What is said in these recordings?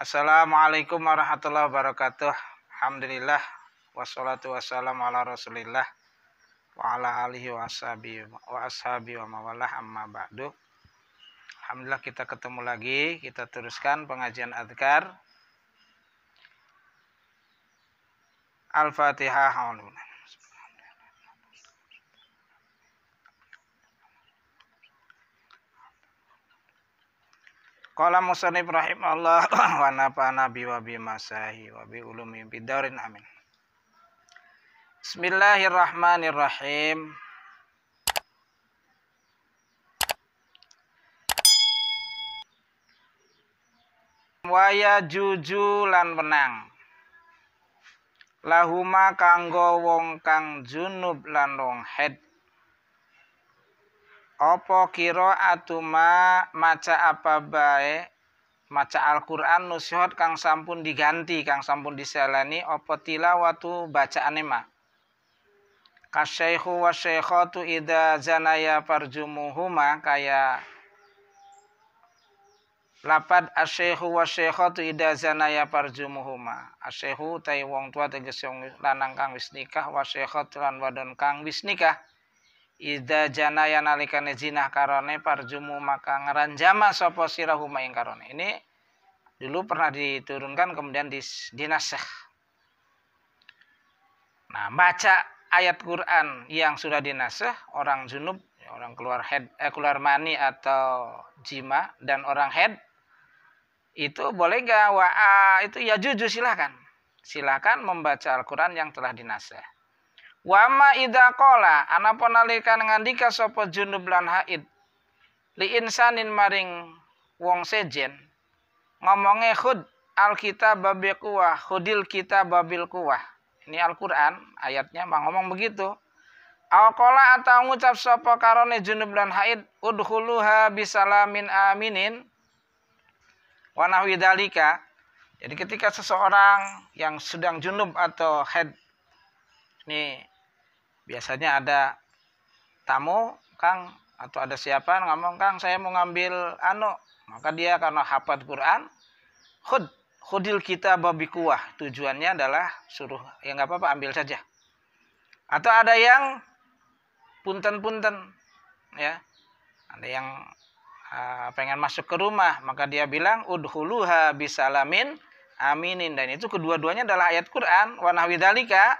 Assalamualaikum warahmatullahi wabarakatuh. Alhamdulillah wassalatu wassalamu ala Rasulillah wa ala alihi wa ashabi wa mawalah amma ba'du. Alhamdulillah kita ketemu lagi, kita teruskan pengajian adzkar Al-Fatihah. Qala musannif rahimahullah wa nafa'ana bi wa bi masahi wa bi ulumi bidarin amin. Bismillahirrahmanirrahim. Wa yajuju lan wenang. Lahuma kanggo wong kang junub lan wong haid. Apa qiraatuma maca apa bae maca Al-Qur'an nusyhot kang sampun diganti kang sampun disalani apa tilawatu bacaane ma kasyaikhu wasyaikhatu idza zanaya farjumuhuma kaya lapad asyaikhu wasyaikhatu idza zanaya farjumuhuma asyaikhu tai wong tua tegese wong lanang kang wis nikah wasyaikhatu lan wadon kang wis nikah idza janaya nalikane zina karone parjumu maka ngaranjama sapa sirahuma ing karone. Ini dulu pernah diturunkan kemudian dinasakh. Nah, baca ayat Quran yang sudah dinasakh orang junub, orang keluar keluar mani atau jima dan orang haid itu boleh enggak itu ya jujur silakan. Silakan membaca Al-Qur'an yang telah dinasakh. Wa ma idza qala anapun nalika ngandika sapa junub lan haid li insanin maring wong sejen ngomonge khud alkitab babil quwah khudil kitab babil quwah. Ini Al-Qur'an ayatnya ngomong begitu. Aw qala atau ngucap sapa karone junub lan haid udkhuluha bisalamin aminin wa nahwi dzalika. Jadi ketika seseorang yang sedang junub atau haid ini biasanya ada tamu Kang atau ada siapa ngomong Kang saya mau ngambil maka dia karena hafal Quran khudil kitab babi kuwah tujuannya adalah suruh ya nggak apa-apa ambil saja atau ada yang punten ya ada yang pengen masuk ke rumah maka dia bilang udkhuluha bisalamin aminin dan itu kedua-duanya adalah ayat Quran wa nahwi dzalika.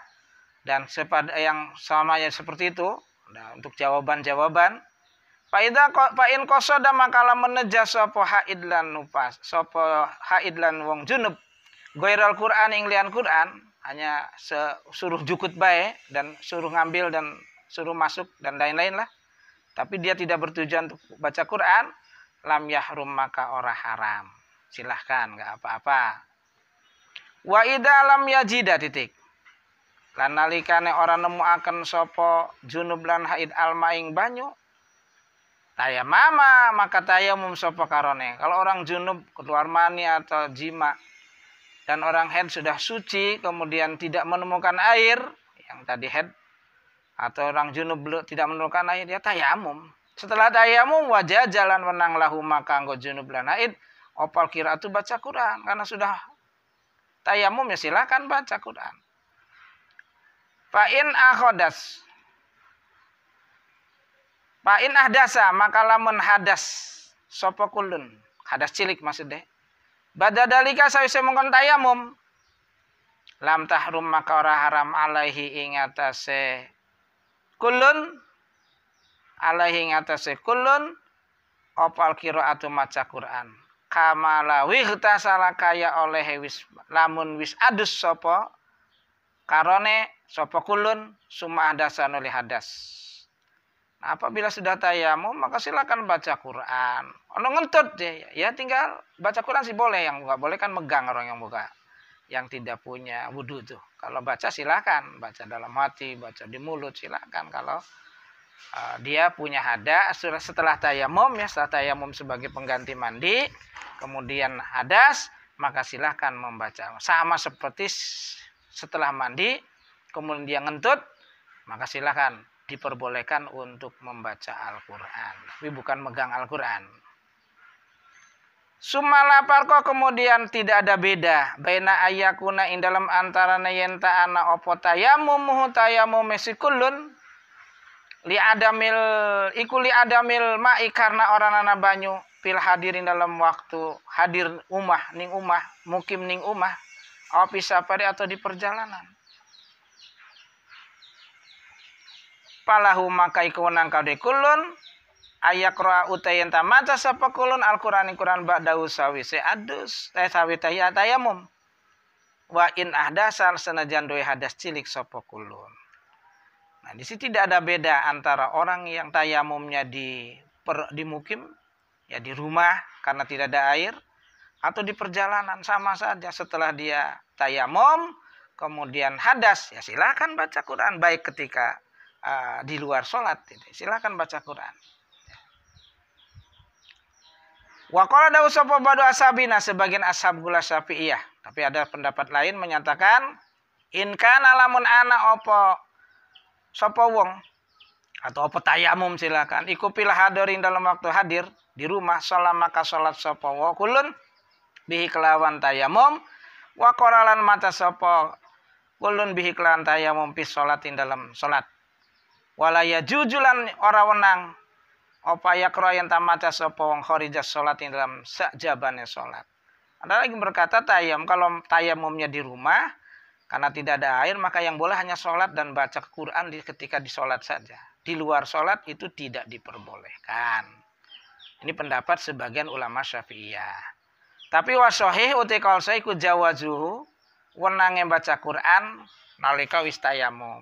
Dan yang samanya seperti itu. Nah, untuk jawaban-jawaban. Fa in qasada makalah menejas sapa haid lan nupas, sapa haid lan wong junub. Ghairal Qur'an ing lian Qur'an, hanya suruh jukut bae dan suruh ngambil dan suruh masuk dan lain-lain lah. Tapi dia tidak bertujuan untuk baca Qur'an, lam yahrum maka ora haram. Silahkan, enggak apa-apa. Wa idza lam yajida titik. Lan nalikane ora nemuaken sapa junub lan haid almaing banyu tayamama maka tayamum sapa karone. Kalau orang junub keluar mani atau jima dan orang haid sudah suci kemudian tidak menemukan air yang tadi haid atau orang junub tidak menemukan air dia tayamum. Setelah tayamum wajah jalan wenang lahu maka anggo junub lan haid opal qiraatu baca Quran karena sudah tayamum ya silakan baca Quran. Fa'in ahdasa maka lamun hadas sapa kulun hadas cilik maksudnya badadalika sawise mongkon tayamum lam tahrum maka ora haram alaihi ing atase kulun opal qiraatu maca Quran kamala wihtasala kaya oleh lamun wis adus sapa karone sapa kulun summa hadasan oleh hadas. Nah, apabila sudah tayamum maka silakan baca Quran. Ono ngentut ya tinggal baca Quran sih boleh, yang enggak boleh kan megang orang yang buka yang tidak punya wudu tuh. Kalau baca silakan, baca dalam hati, baca di mulut silakan. Kalau dia punya hadas setelah tayamum ya, setelah tayamum sebagai pengganti mandi, kemudian hadas, maka silakan membaca. Sama seperti setelah mandi kemudian dia ngentut maka silakan diperbolehkan untuk membaca Al-Qur'an tapi bukan megang Al-Qur'an. Sumala parko kemudian tidak ada beda baina ayakuna ing dalam antarana yen ta'ana opo tayamum mesikulun li adamil ma'i karena orang ana banyu pil hadirin dalam waktu hadir ning umah mukim ning umah api safari atau di perjalanan. Palahu maka ikunan kade kulun ayakra utayen tamaca sapa kulun Al-Qur'an ba'dahu sawise adus sawi tayamum wa in ahdasal senajan doe hadas cilik sapa kulun. Nah, di sini tidak ada beda antara orang yang tayamumnya di mukim ya di rumah karena tidak ada air atau di perjalanan sama saja setelah dia tayamum kemudian hadas ya silakan baca Quran baik ketika di luar sholat silakan baca Quran. Wa qala dawu sapa badu ashabina sebagian ashab gula Syafi'iyah tapi ada pendapat lain menyatakan in kana lamun ana opo sapa wong atau apa tayamum silakan iku pilah hadirin dalam waktu hadir di rumah salat maka salat sapa wa kulun bihi kelawan tayamum wa qaralan mata sapa kulun bihi kelawan tayamum fi salatin dalam salat wala yajujulan ora wenang apa yakra yang tamata sapa wong kharijas salatin dalam sakjabane salat. Ada lagi berkata kalau tayamumnya di rumah karena tidak ada air maka yang boleh hanya salat dan baca Quran ketika di salat saja. Di luar salat itu tidak diperbolehkan. Ini pendapat sebagian ulama Syafi'iyah. Tapi wasahih utikal saiku jawazuhu wenange baca Quran nalika wis tayamum.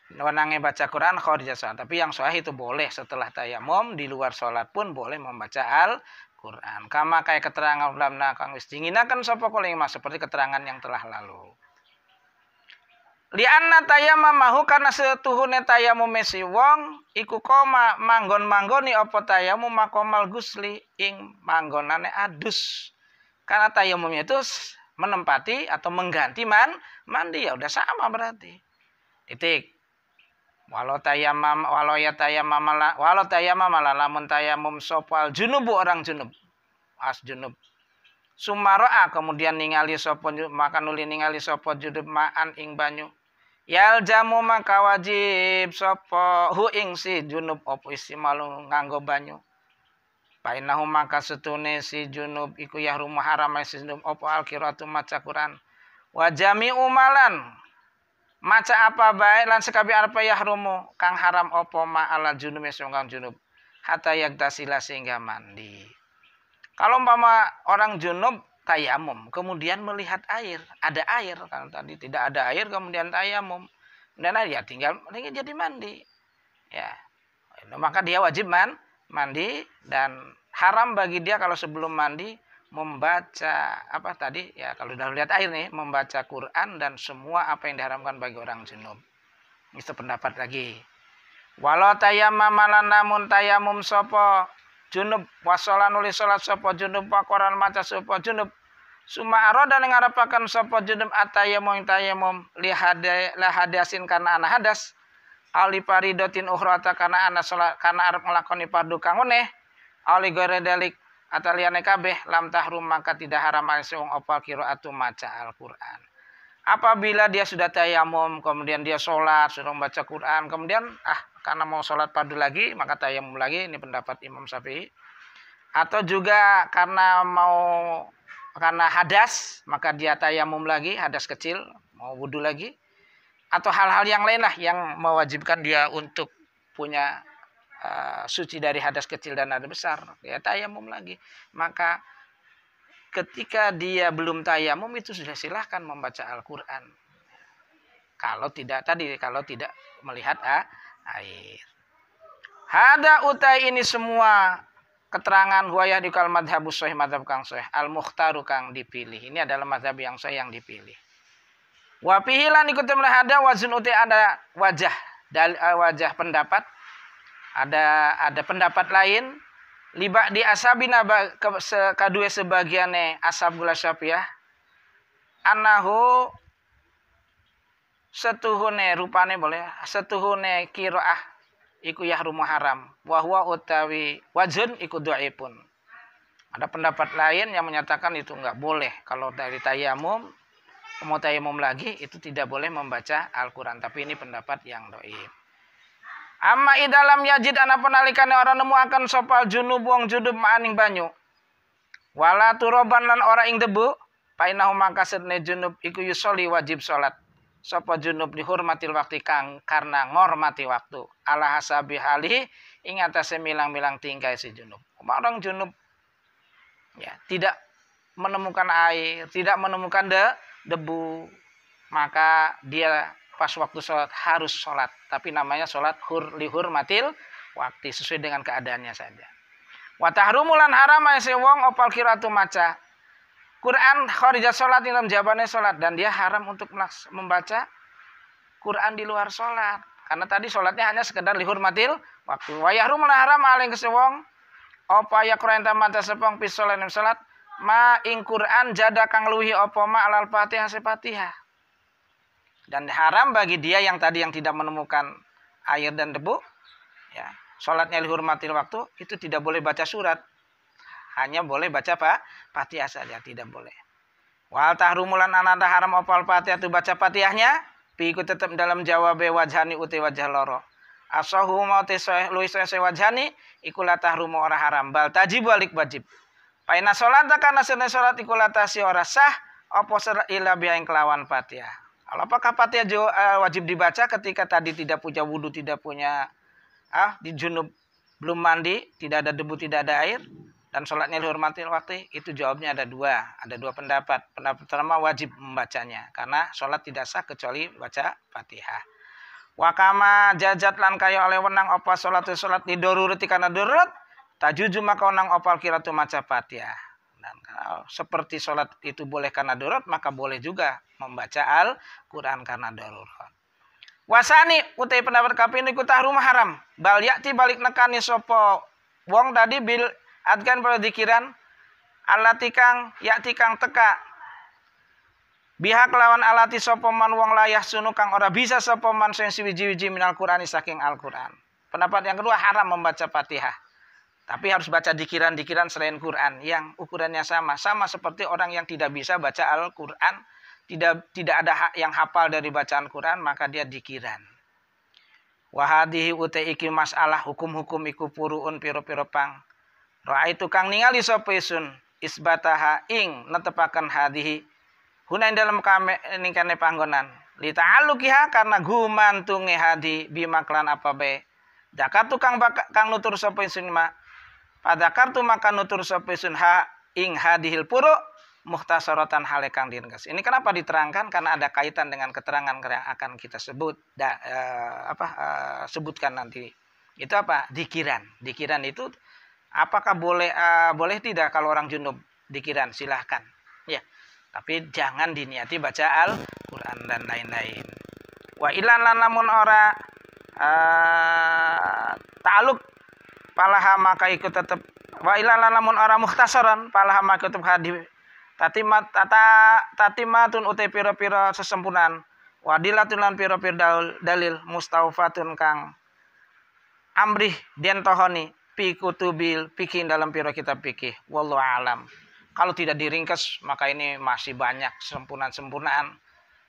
Wenange baca Quran kharija salat. Tapi yang sahih itu boleh setelah tayamum di luar salat pun boleh membaca Al-Quran. Kama kayak keterangan ulama kang wis dinginaken sapa kalih seperti keterangan yang telah lalu. Lianna tayamamahu karena setuhune tayamum si wong iku koma manggon-manggoni apa tayamum makomal gusli ing manggonane adus. Karena tayamumnya itu menempati atau mengganti mandi ya udah sama berarti. Titik. Walau tayamam lamun tayamum sopal junubu orang junub. As junub. Sumaro'a kemudian ningali sapa maka nuli ningali sapa junub ma'an ing banyu. Yal jamu maka wajib sapa hu ing si junub opo isi malu nganggo banyu. Painahu maka setune si junub iku yahrumu haram si junub opo al-qira'atu maca Quran. Wa jami'u malan maca apa bae lan sekabi apa yahrumu kang haram opo ma ala junub sunggang junub hatta yagtasila sehingga mandi. Kalau umpama orang junub tayamum kemudian melihat air, ada air kan tadi tidak ada air kemudian tayamum dan ya tinggal jadi mandi. Ya. Maka dia wajib mandi dan haram bagi dia kalau sebelum mandi membaca apa tadi ya kalau sudah lihat air nih membaca Quran dan semua apa yang diharamkan bagi orang junub. Itu pendapat lagi. Walau tayamam namun tayamum sapa junub wasolan nulis salat sapa junub Quran maca sapa junub suma aroda ngarapaken sapa junub atayamum tayamum li hadasin karena ana hadas ali paridotin ukhrata karena ana salat karena arep nglakoni fardu kang weneh ali goredalik ataliyane kabeh lam tahrum maka tidak haram asung apa qiraatu maca Al-Qur'an. Apabila dia sudah tayamum kemudian dia sholat sudah membaca Quran kemudian karena mau sholat fardu lagi maka tayamum lagi, ini pendapat Imam Syafi'i. Atau juga karena hadas maka dia tayamum lagi, hadas kecil mau wudu lagi, atau hal-hal yang lain lah yang mewajibkan dia untuk punya suci dari hadas kecil dan hadas besar, ya tayamum lagi. Maka ketika dia belum tayamum itu sudah silahkan membaca Al-Quran. Kalau tidak melihat air. Hada utai ini semua keterangan huwayah di kal madhabus sahih madhab kang sahih al-mukhtaru kang dipilih. Ini adalah madhab yang sahih yang dipilih. Wa fihilan ikutum hada wazun utai ada wajah pendapat. Ada pendapat lain liba di asabina kadue sebagiane asab gula Syafi'iyah anahu setuhune rupane boleh setuhune qiraah iku yahrumu haram wa huwa utawi wajun iku dhaifun Ada pendapat lain yang menyatakan itu enggak boleh. Kalau dari tayamum, mau tayamum lagi itu tidak boleh membaca Al-Quran. Tapi ini pendapat yang dhaif. Amma idalam yajid anapun alikane orang nemu akan sopal junub wong junub maaning banyu. Wala turoban lan ora ing debu, painahu maka sedene junub iku yusoli wajib salat. Sapa junub dihormatil waktu kang karena ngormati waktu. Ala hasabi halihi ing atase milang-milang tingkai si junub. Orang junub ya, tidak menemukan air, tidak menemukan debu, maka dia pas waktu sholat harus sholat. Tapi namanya sholat lihurmatil waktu, sesuai dengan keadaannya saja. Wa tahrumulan haram ayse wong opal qiraatu maca Quran kharija sholat dalam jawabannya sholat, dan dia haram untuk membaca Quran di luar sholat. Karena tadi sholatnya hanya sekedar lihurmatil waktu. Wa yahrumun haram aling kesewong apa ya Quran tamata sepong pisolan salat ma ing Quran jada kang luhi apa ma alal Fatihah se-Fatihah. Dan haram bagi dia yang tadi yang tidak menemukan air dan debu, ya, salatnya dihormatil waktu, itu tidak boleh baca surat. Hanya boleh baca Fatihah saja, tidak boleh. Wal tahrumulan ananda haram apa Fatihah tu baca Fatihahnya, piku tetap dalam jawab wajhani uti wajah loro. Asahu mau tesoi luis wajhani ikulah tahrumu ora haram bal tajib balik wajib. Paina salata kana sene salat ikulah tasi ora sah apa ila biaing kelawan Fatihah. Apakah Fatihah wajib dibaca ketika tadi tidak punya wudu, tidak punya di junub, belum mandi, tidak ada debu, tidak ada air, dan salatnya dihormati waktu? Itu jawabnya ada dua pendapat. Pendapat pertama wajib membacanya karena salat tidak sah kecuali baca Fatihah. Wakama jajat lan kaya oleh wenang apa salat di darurat karena darurat tajuju maka wenang opal qiraatu maca Fatihah. Dan kalau seperti salat itu boleh karena darurat, maka boleh juga membaca Al-Qur'an karena darurat. Wasani utai pendapat kaping iku tahrum haram. Bal yakti balik nekani sapa wong tadi bil adkan pada dikiran alati kang yakti kang teka biha kelawan alati sapa man wong layah sunu kang ora bisa sapa man sing siwiji-wiji minal Qur'ani saking Al-Qur'an. Pendapat yang kedua haram membaca Fatihah. Tapi harus baca dikiran-dikiran selain Quran yang ukurannya sama seperti orang yang tidak bisa baca Al-Qur'an, tidak ada yang hafal dari bacaan Quran, maka dia dikiran. Wa hadhihi uta iki masalah hukum-hukum iku puruun piro-piro pang. Raaitu kang ningali sapa isun isbataha ing netepaken hadhihi hunain dalam kame ningkane panggonan li ta'alluqiha karena gumantunge hadi bimaklan apa bae zakatu kang nutur sapa isun ma pada kartu maka nutur sapa isun ha ing hadihil puru mukhtasaratan hale kang diringkas. Ini kenapa diterangkan? Karena ada kaitan dengan keterangan yang akan kita sebutkan nanti. Itu apa? Dikiran. Dikiran itu apakah boleh tidak kalau orang junub dikiran? Silahkan. Ya. Tapi jangan diniati baca Al-Qur'an dan lain-lain. Wa ilan lan lamun ora ta'alluq palaha maka ikut tetap wa ilan lan lamun ora mukhtasaran palaha maka tetap hadis tatimatun utai pira-pira sesempurnaan wadilatun lan pira-pira dalil mustaufatun kang amrih den tohoni fi kutubil fikih dalam pira kitab fikih wallahu alam. Kalau tidak diringkas maka ini masih banyak sempurnaan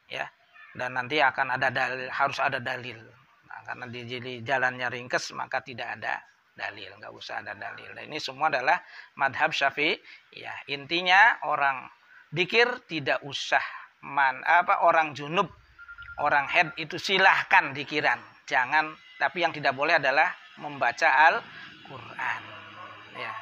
ya, dan nanti akan ada dalil, harus ada dalil. Nah, karena jadi jalannya ringkas maka tidak ada dalil, nggak usah ada dalil. Nah, ini semua adalah madhab Syafi'i. Ya, intinya orang dikir tidak usah orang junub, orang haid itu silahkan dikiran, jangan. Tapi yang tidak boleh adalah membaca Al-Qur'an. Ya,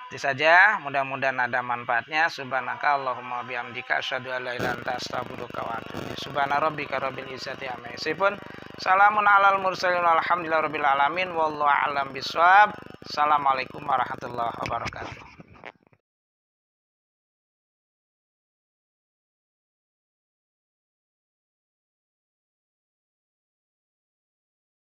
itu saja. Mudah-mudahan ada manfaatnya. Subhanaka Allahumma bihamdika asyhadu an la ilaha illa anta astaghfiruka wa atubu ilaik. Subhana rabbika rabbil izzati amma yasifun. Salamun alal mursalin alhamdulillahi rabbil alamin wallahu a'lam bishawab. Assalamualaikum warahmatullahi wabarakatuh.